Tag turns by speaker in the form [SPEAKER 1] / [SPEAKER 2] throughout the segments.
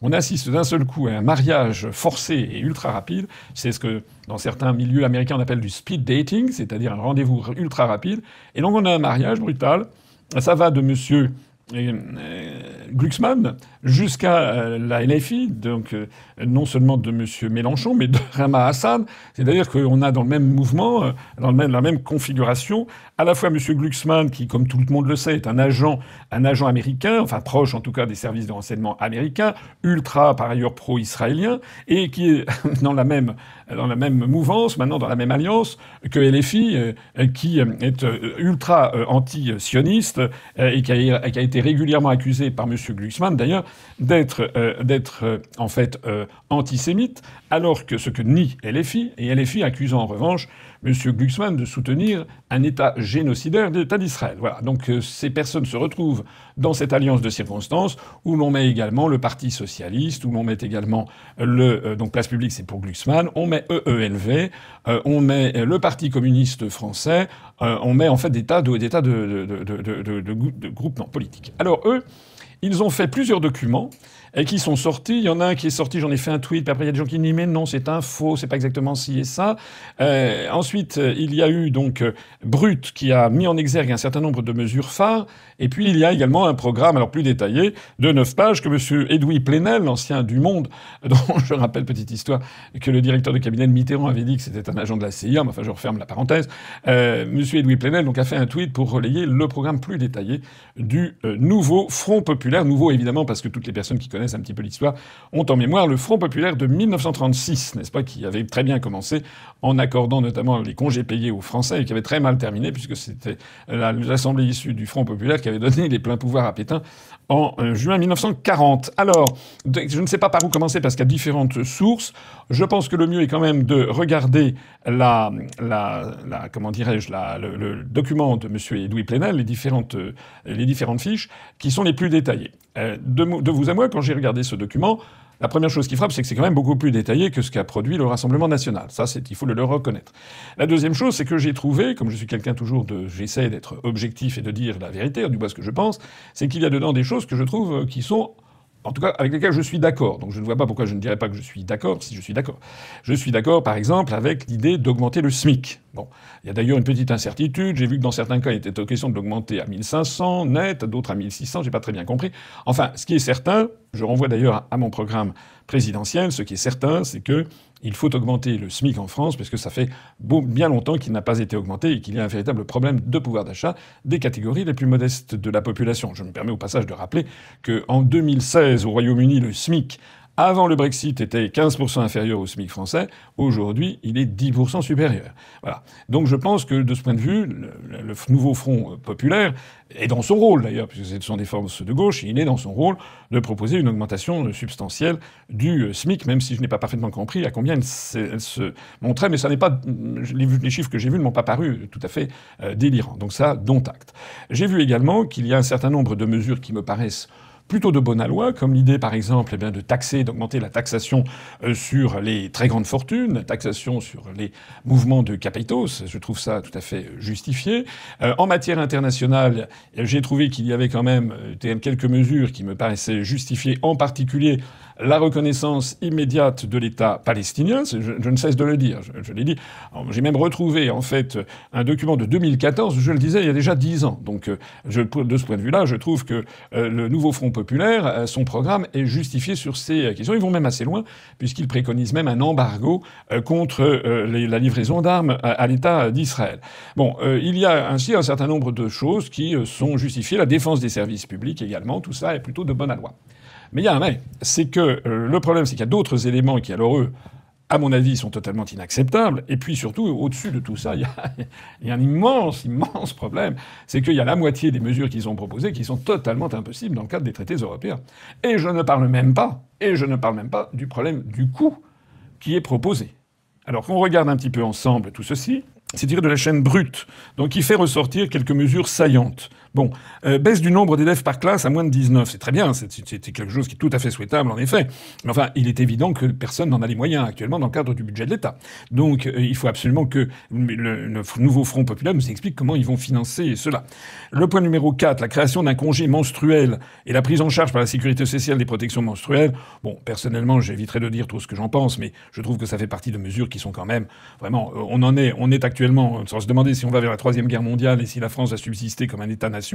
[SPEAKER 1] on assiste d'un seul coup à un mariage forcé et ultra rapide. C'est ce que, dans certains milieux américains, on appelle du speed dating, c'est-à-dire un rendez-vous ultra rapide. Et donc on a un mariage brutal. Ça va de monsieur Glucksmann jusqu'à la LFI, donc non seulement de M. Mélenchon, mais de Rama Hassan. C'est-à-dire qu'on a dans le même mouvement, dans la même configuration, à la fois M. Glucksmann, qui, comme tout le monde le sait, est un agent américain, enfin proche en tout cas des services de renseignement américains, ultra par ailleurs pro-israélien, et qui est dans la même mouvance, maintenant dans la même alliance que LFI, qui est ultra anti-sioniste et qui a été régulièrement accusé par M. Glucksmann, d'ailleurs, d'être en fait antisémite, alors que ce que nie LFI, et LFI accusant en revanche M. Glucksmann de soutenir un État génocidaire de l'État d'Israël. Voilà. Donc ces personnes se retrouvent dans cette alliance de circonstances où l'on met également le Parti socialiste, où l'on met également donc Place Publique, c'est pour Glucksmann, on met EELV, on met le Parti communiste français, on met en fait des tas de groupements politiques. Alors eux, ils ont fait plusieurs documents et qui sont sortis. Il y en a un qui est sorti, j'en ai fait un tweet, puis après il y a des gens qui disent mais non, c'est un faux, c'est pas exactement ci et ça. Ensuite, il y a eu donc Brut qui a mis en exergue un certain nombre de mesures phares. Et puis il y a également un programme, alors plus détaillé, de 9 pages que M. Edoui Plenel, l'ancien du Monde, dont je rappelle, petite histoire, que le directeur de cabinet de Mitterrand avait dit que c'était un agent de la CIA, mais enfin je referme la parenthèse. M. Edoui Plenel donc, a fait un tweet pour relayer le programme plus détaillé du nouveau Front populaire. Nouveau évidemment parce que toutes les personnes qui connaissent un petit peu l'histoire ont en mémoire le Front populaire de 1936, n'est-ce pas, qui avait très bien commencé en accordant notamment les congés payés aux Français et qui avait très mal terminé puisque c'était l'Assemblée issue du Front populaire qui avait donné les pleins pouvoirs à Pétain en juin 1940. Alors, je ne sais pas par où commencer parce qu'il y a différentes sources. Je pense que le mieux est quand même de regarder comment dirais-je, le document de M. Edoui Plenel, les différentes fiches qui sont les plus détaillées. De vous à moi, quand j'ai regardé ce document, la première chose qui frappe, c'est que c'est quand même beaucoup plus détaillé que ce qu'a produit le Rassemblement national. Ça, il faut le reconnaître. La deuxième chose, c'est que j'ai trouvé, comme je suis quelqu'un toujours j'essaie d'être objectif et de dire la vérité, du moins ce que je pense, c'est qu'il y a dedans des choses que je trouve qui sont, en tout cas, avec lesquelles je suis d'accord. Donc je ne vois pas pourquoi je ne dirais pas que je suis d'accord si je suis d'accord. Je suis d'accord, par exemple, avec l'idée d'augmenter le SMIC. Bon, il y a d'ailleurs une petite incertitude. J'ai vu que dans certains cas, il était question de l'augmenter à 1500 net, d'autres à 1600, j'ai pas très bien compris. Enfin, ce qui est certain, je renvoie d'ailleurs à mon programme présidentiel, ce qui est certain, c'est que il faut augmenter le SMIC en France, parce que ça fait bien longtemps qu'il n'a pas été augmenté et qu'il y a un véritable problème de pouvoir d'achat des catégories les plus modestes de la population. Je me permets au passage de rappeler qu'en 2016, au Royaume-Uni, le SMIC, avant le Brexit, était 15% inférieur au SMIC français. Aujourd'hui, il est 10% supérieur. Voilà. Donc je pense que de ce point de vue, le nouveau Front populaire est dans son rôle d'ailleurs, puisque ce sont des forces de gauche, et il est dans son rôle de proposer une augmentation substantielle du SMIC, même si je n'ai pas parfaitement compris à combien elle se montrait, mais ça n'est pas, les chiffres que j'ai vus ne m'ont pas paru tout à fait délirants. Donc ça, dont acte. J'ai vu également qu'il y a un certain nombre de mesures qui me paraissent plutôt de bonne loi, comme l'idée, par exemple, d'augmenter la taxation sur les très grandes fortunes, la taxation sur les mouvements de capitaux. Je trouve ça tout à fait justifié. En matière internationale, j'ai trouvé qu'il y avait quand même quelques mesures qui me paraissaient justifiées, en particulier la reconnaissance immédiate de l'État palestinien. Je ne cesse de le dire. Je l'ai dit. J'ai même retrouvé, en fait, un document de 2014, je le disais, il y a déjà 10 ans. Donc, de ce point de vue-là, je trouve que le nouveau Front populaire, son programme est justifié sur ces questions. Ils vont même assez loin, puisqu'ils préconisent même un embargo contre la livraison d'armes à l'État d'Israël. Bon, il y a ainsi un certain nombre de choses qui sont justifiées. La défense des services publics également, tout ça est plutôt de bonne loi. Mais il y a un mais, c'est que le problème, c'est qu'il y a d'autres éléments qui, alors eux, à mon avis, sont totalement inacceptables. Et puis surtout, au-dessus de tout ça, il y a un immense problème. C'est qu'il y a la moitié des mesures qu'ils ont proposées qui sont totalement impossibles dans le cadre des traités européens. Et je ne parle même pas du problème du coût qui est proposé. Alors qu'on regarde un petit peu ensemble tout ceci, c'est tiré de la chaîne Brut, donc qui fait ressortir quelques mesures saillantes. Bon, baisse du nombre d'élèves par classe à moins de 19. C'est très bien, c'est quelque chose qui est tout à fait souhaitable, en effet. Mais enfin, il est évident que personne n'en a les moyens actuellement dans le cadre du budget de l'État. Donc, il faut absolument que le nouveau Front populaire nous explique comment ils vont financer cela. Le point numéro 4, la création d'un congé menstruel et la prise en charge par la sécurité sociale des protections menstruelles. Bon, personnellement, j'éviterai de dire tout ce que j'en pense, mais je trouve que ça fait partie de mesures qui sont quand même vraiment. On est actuellement, sans se demander si on va vers la Troisième Guerre mondiale et si la France va subsister comme un État-nation.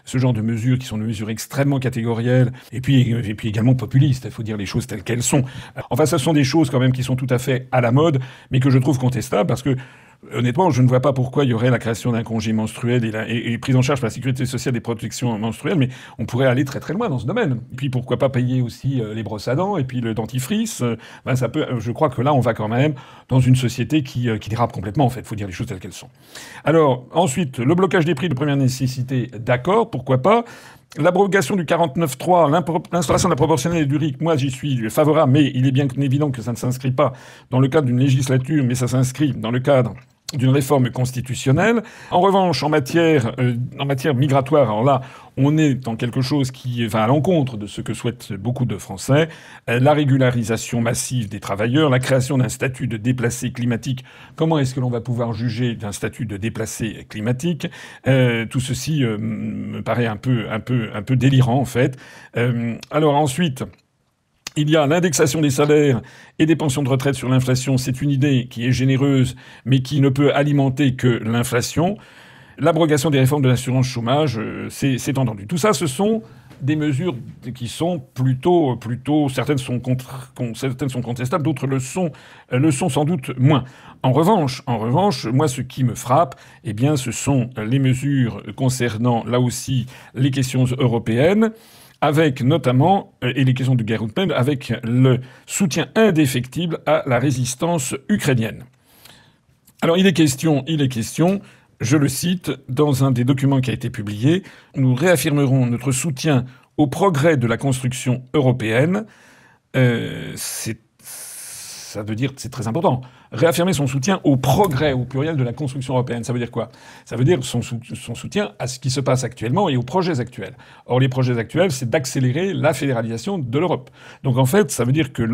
[SPEAKER 1] Ce genre de mesures qui sont des mesures extrêmement catégorielles et puis également populistes. Il faut dire les choses telles qu'elles sont. Enfin, ce sont des choses quand même qui sont tout à fait à la mode, mais que je trouve contestables parce que honnêtement, je ne vois pas pourquoi il y aurait la création d'un congé menstruel et prise en charge par la sécurité sociale des protections menstruelles, mais on pourrait aller très très loin dans ce domaine. Et puis pourquoi pas payer aussi les brosses à dents et puis le dentifrice. Ça peut. Je crois que là, on va quand même dans une société qui dérape complètement. En fait, il faut dire les choses telles qu'elles sont. Alors ensuite, le blocage des prix de première nécessité, d'accord, pourquoi pas. L'abrogation du 49.3, l'instauration de la proportionnelle et du RIC, moi j'y suis favorable, mais il est bien évident que ça ne s'inscrit pas dans le cadre d'une législature, mais ça s'inscrit dans le cadre d'une réforme constitutionnelle. En revanche, en matière migratoire, alors là, on est dans quelque chose qui va à l'encontre de ce que souhaitent beaucoup de Français. La régularisation massive des travailleurs, la création d'un statut de déplacé climatique. Comment est-ce que l'on va pouvoir juger d'un statut de déplacé climatique? Tout ceci me paraît un peu délirant, en fait. Alors ensuite, il y a l'indexation des salaires et des pensions de retraite sur l'inflation. C'est une idée qui est généreuse, mais qui ne peut alimenter que l'inflation. L'abrogation des réformes de l'assurance chômage, c'est entendu. Tout ça, ce sont des mesures qui sont plutôt certaines sont contestables, d'autres le sont sans doute moins. En revanche, moi, ce qui me frappe, eh bien, ce sont les mesures concernant, là aussi, les questions européennes, avec notamment, et les questions de guerre européenne, avec le soutien indéfectible à la résistance ukrainienne. Alors il est question, je le cite, dans un des documents qui a été publié, nous réaffirmerons notre soutien au progrès de la construction européenne. Ça veut dire, c'est très important, réaffirmer son soutien au progrès, au pluriel, de la construction européenne. Ça veut dire quoi? Ça veut dire son soutien à ce qui se passe actuellement et aux projets actuels. Or, les projets actuels, c'est d'accélérer la fédéralisation de l'Europe. Donc, en fait, ça veut dire que le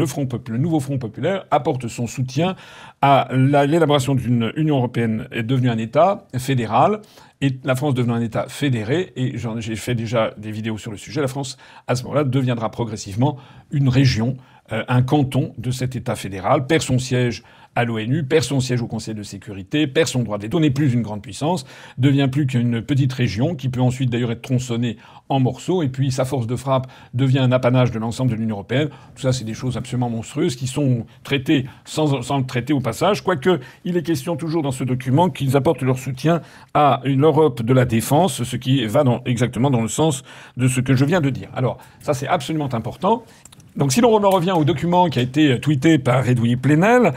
[SPEAKER 1] nouveau Front populaire apporte son soutien à l'élaboration d'une Union européenne est devenue un État fédéral, et la France devenant un État fédéré, et j'ai fait déjà des vidéos sur le sujet, la France, à ce moment-là, deviendra progressivement une région, un canton de cet État fédéral, perd son siège à l'ONU, perd son siège au Conseil de sécurité, perd son droit de veto, n'est plus une grande puissance, devient plus qu'une petite région qui peut ensuite d'ailleurs être tronçonnée en morceaux, et puis sa force de frappe devient un apanage de l'ensemble de l'Union européenne. Tout ça, c'est des choses absolument monstrueuses qui sont traitées sans le traiter au passage, quoique il est question toujours dans ce document qu'ils apportent leur soutien à une Europe de la défense, ce qui va exactement dans le sens de ce que je viens de dire. Alors, ça c'est absolument important. Donc si l'on en revient au document qui a été tweeté par Edoui Plenel,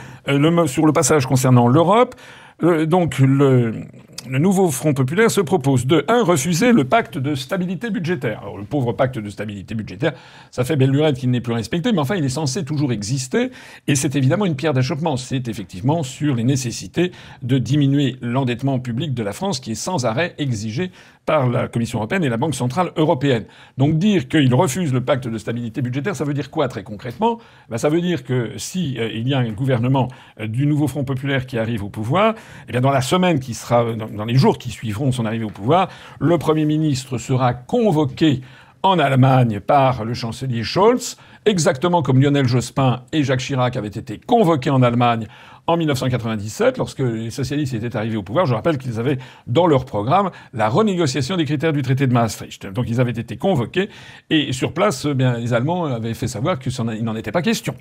[SPEAKER 1] sur le passage concernant l'Europe, donc le nouveau Front populaire se propose de 1. Refuser le pacte de stabilité budgétaire. Alors le pauvre pacte de stabilité budgétaire, ça fait belle lurette qu'il n'est plus respecté, mais enfin il est censé toujours exister, et c'est évidemment une pierre d'achoppement. C'est effectivement sur les nécessités de diminuer l'endettement public de la France qui est sans arrêt exigé par la Commission européenne et la Banque centrale européenne. Donc dire qu'il refuse le pacte de stabilité budgétaire, ça veut dire quoi très concrètement? Ça veut dire que si il y a un gouvernement du nouveau Front populaire qui arrive au pouvoir, eh bien dans la semaine qui sera, dans les jours qui suivront son arrivée au pouvoir, le Premier ministre sera convoqué en Allemagne par le chancelier Scholz, exactement comme Lionel Jospin et Jacques Chirac avaient été convoqués en Allemagne en 1997, lorsque les socialistes étaient arrivés au pouvoir. Je rappelle qu'ils avaient dans leur programme la renégociation des critères du traité de Maastricht. Donc ils avaient été convoqués, et sur place, les Allemands avaient fait savoir qu'il n'en était pas question.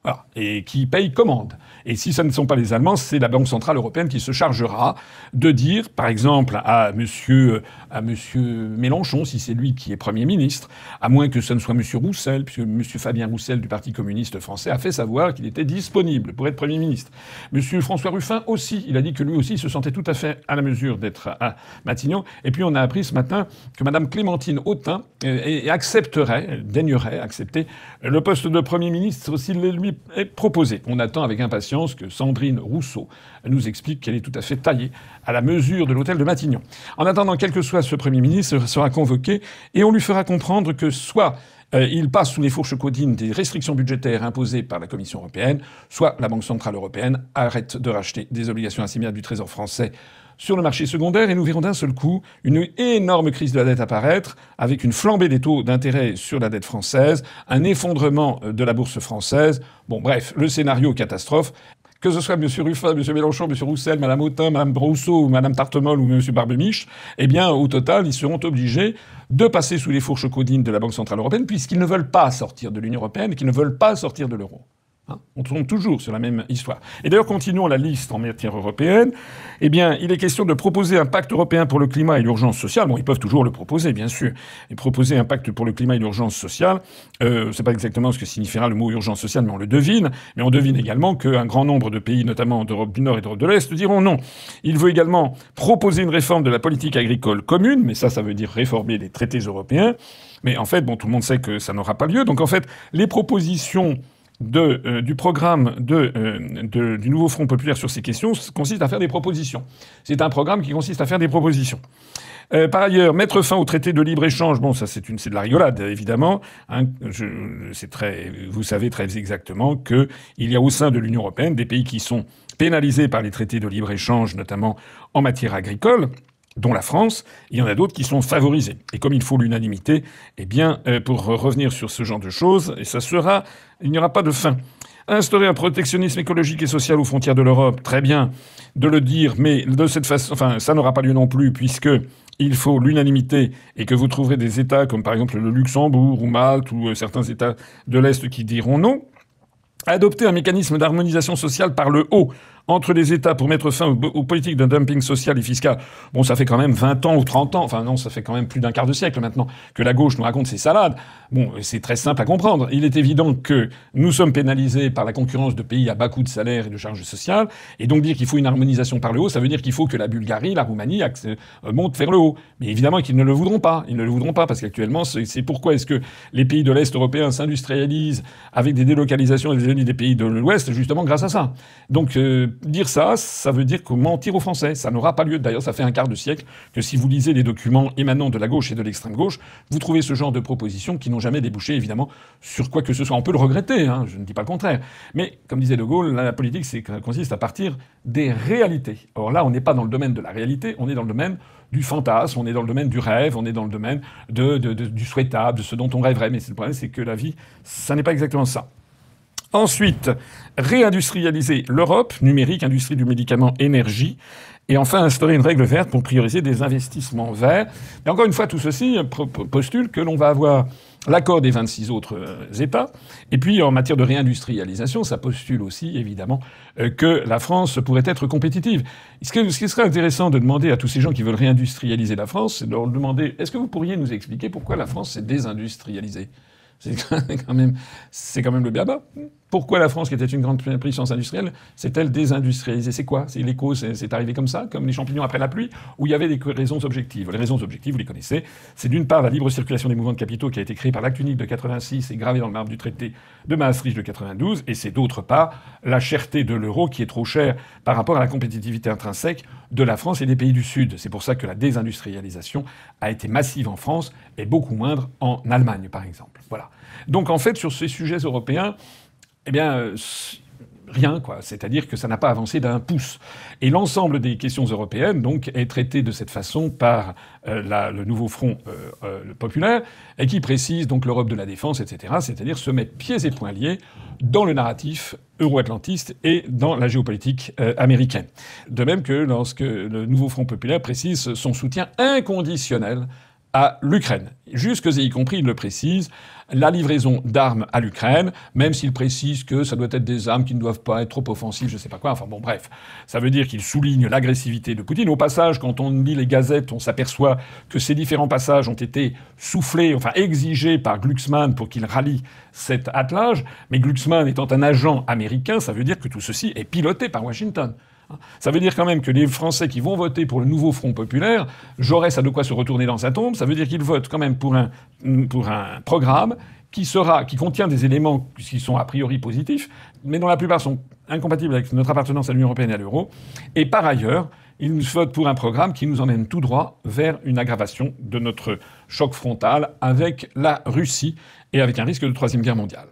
[SPEAKER 1] Voilà. Et qui paye commande. Et si ce ne sont pas les Allemands, c'est la Banque centrale européenne qui se chargera de dire, par exemple, à monsieur Mélenchon, si c'est lui qui est Premier ministre, à moins que ce ne soit monsieur Roussel, puisque monsieur Fabien Roussel du Parti communiste français a fait savoir qu'il était disponible pour être Premier ministre. Monsieur François Ruffin aussi, il a dit que lui aussi se sentait tout à fait à la mesure d'être à Matignon. Et puis on a appris ce matin que madame Clémentine Autain daignerait accepter le poste de Premier ministre s'il est lui est proposée. On attend avec impatience que Sandrine Rousseau nous explique qu'elle est tout à fait taillée à la mesure de l'hôtel de Matignon. En attendant, quel que soit ce Premier ministre, sera convoqué et on lui fera comprendre que soit il passe sous les fourches caudines des restrictions budgétaires imposées par la Commission européenne, soit la Banque centrale européenne arrête de racheter des obligations assimilables du Trésor français sur le marché secondaire et nous verrons d'un seul coup une énorme crise de la dette apparaître avec une flambée des taux d'intérêt sur la dette française, un effondrement de la bourse française. Bon, bref, le scénario catastrophe. Que ce soit M. Ruffin, M. Mélenchon, M. Roussel, Mme Autain, Mme Rousseau, Mme Tartemol ou M. Barbemiche, eh bien, au total, ils seront obligés de passer sous les fourches caudines de la Banque centrale européenne puisqu'ils ne veulent pas sortir de l'Union européenne et qu'ils ne veulent pas sortir de l'euro. On tombe toujours sur la même histoire. Et d'ailleurs, continuons la liste en matière européenne. Eh bien, il est question de proposer un pacte européen pour le climat et l'urgence sociale. Bon, ils peuvent toujours le proposer, bien sûr. Et proposer un pacte pour le climat et l'urgence sociale, c'est pas exactement ce que signifiera le mot urgence sociale, mais on le devine. Mais on devine également qu'un grand nombre de pays, notamment d'Europe du Nord et d'Europe de l'Est, diront non. Il veut également proposer une réforme de la politique agricole commune, mais ça veut dire réformer les traités européens. Mais en fait, bon, tout le monde sait que ça n'aura pas lieu. Donc en fait, les propositions du programme du nouveau Front populaire sur ces questions consiste à faire des propositions. C'est un programme qui consiste à faire des propositions. Par ailleurs, mettre fin au traité de libre-échange, bon, ça c'est de la rigolade, évidemment. Hein, vous savez très exactement qu'il y a au sein de l'Union européenne des pays qui sont pénalisés par les traités de libre-échange, notamment en matière agricole, dont la France, il y en a d'autres qui sont favorisés. Et comme il faut l'unanimité, eh bien, pour revenir sur ce genre de choses, et il n'y aura pas de fin. Instaurer un protectionnisme écologique et social aux frontières de l'Europe, très bien de le dire, mais de cette façon, enfin, ça n'aura pas lieu non plus, puisque il faut l'unanimité et que vous trouverez des États comme par exemple le Luxembourg ou Malte ou certains États de l'Est qui diront non. Adopter un mécanisme d'harmonisation sociale par le haut entre les États pour mettre fin aux politiques de dumping social et fiscal. Bon, ça fait quand même 20 ans ou 30 ans, enfin non, ça fait quand même plus d'un quart de siècle maintenant que la gauche nous raconte ces salades. Bon, c'est très simple à comprendre. Il est évident que nous sommes pénalisés par la concurrence de pays à bas coût de salaire et de charges sociales, et donc dire qu'il faut une harmonisation par le haut, ça veut dire qu'il faut que la Bulgarie, la Roumanie montent vers le haut. Mais évidemment qu'ils ne le voudront pas. Ils ne le voudront pas parce qu'actuellement, c'est pourquoi est-ce que les pays de l'Est européen s'industrialisent avec des délocalisations des pays de l'Ouest, justement grâce à ça. Donc, dire ça, ça veut dire que mentir aux Français. Ça n'aura pas lieu. D'ailleurs, ça fait un quart de siècle que si vous lisez les documents émanant de la gauche et de l'extrême gauche, vous trouvez ce genre de propositions qui n'ont jamais débouché, évidemment, sur quoi que ce soit. On peut le regretter, hein, je ne dis pas le contraire. Mais, comme disait De Gaulle, la politique consiste à partir des réalités. Or là, on n'est pas dans le domaine de la réalité, on est dans le domaine du fantasme, on est dans le domaine du rêve, on est dans le domaine du souhaitable, de ce dont on rêverait. Mais le problème, c'est que la vie, ça n'est pas exactement ça. Ensuite, réindustrialiser l'Europe, numérique, industrie du médicament, énergie. Et enfin, instaurer une règle verte pour prioriser des investissements verts. Et encore une fois, tout ceci postule que l'on va avoir l'accord des 26 autres États. Et puis, en matière de réindustrialisation, ça postule aussi, évidemment, que la France pourrait être compétitive. Ce qui serait intéressant de demander à tous ces gens qui veulent réindustrialiser la France, c'est de leur demander, est-ce que vous pourriez nous expliquer pourquoi la France s'est désindustrialisée ? C'est quand même le béaba. Pourquoi la France, qui était une grande puissance industrielle, s'est-elle désindustrialisée? C'est quoi? C'est les causes, c'est arrivé comme ça, comme les champignons après la pluie, ou il y avait des raisons objectives? Les raisons objectives, vous les connaissez. C'est d'une part la libre circulation des mouvements de capitaux qui a été créée par l'acte unique de 86 et gravée dans le marbre du traité de Maastricht de 92, et c'est d'autre part la cherté de l'euro qui est trop chère par rapport à la compétitivité intrinsèque de la France et des pays du Sud. C'est pour ça que la désindustrialisation a été massive en France et beaucoup moindre en Allemagne, par exemple. Voilà. Donc en fait, sur ces sujets européens, eh bien, rien, quoi. C'est-à-dire que ça n'a pas avancé d'un pouce. Et l'ensemble des questions européennes, donc, est traité de cette façon par le nouveau Front populaire, et qui précise donc l'Europe de la défense, etc., c'est-à-dire se mettre pieds et poings liés dans le narratif euro-atlantiste et dans la géopolitique américaine. De même que lorsque le nouveau Front populaire précise son soutien inconditionnel à l'Ukraine. Jusque et y compris, il le précise, la livraison d'armes à l'Ukraine, même s'il précise que ça doit être des armes qui ne doivent pas être trop offensives, je sais pas quoi. Enfin bon, bref. Ça veut dire qu'il souligne l'agressivité de Poutine. Au passage, quand on lit les gazettes, on s'aperçoit que ces différents passages ont été soufflés, enfin exigés par Glucksmann pour qu'il rallie cet attelage. Mais Glucksmann étant un agent américain, ça veut dire que tout ceci est piloté par Washington. Ça veut dire quand même que les Français qui vont voter pour le nouveau Front populaire, Jaurès a de quoi se retourner dans sa tombe. Ça veut dire qu'ils votent quand même pour un programme qui contient des éléments qui sont a priori positifs, mais dont la plupart sont incompatibles avec notre appartenance à l'Union européenne et à l'euro. Et par ailleurs, il nous vote pour un programme qui nous emmène tout droit vers une aggravation de notre choc frontal avec la Russie et avec un risque de troisième guerre mondiale.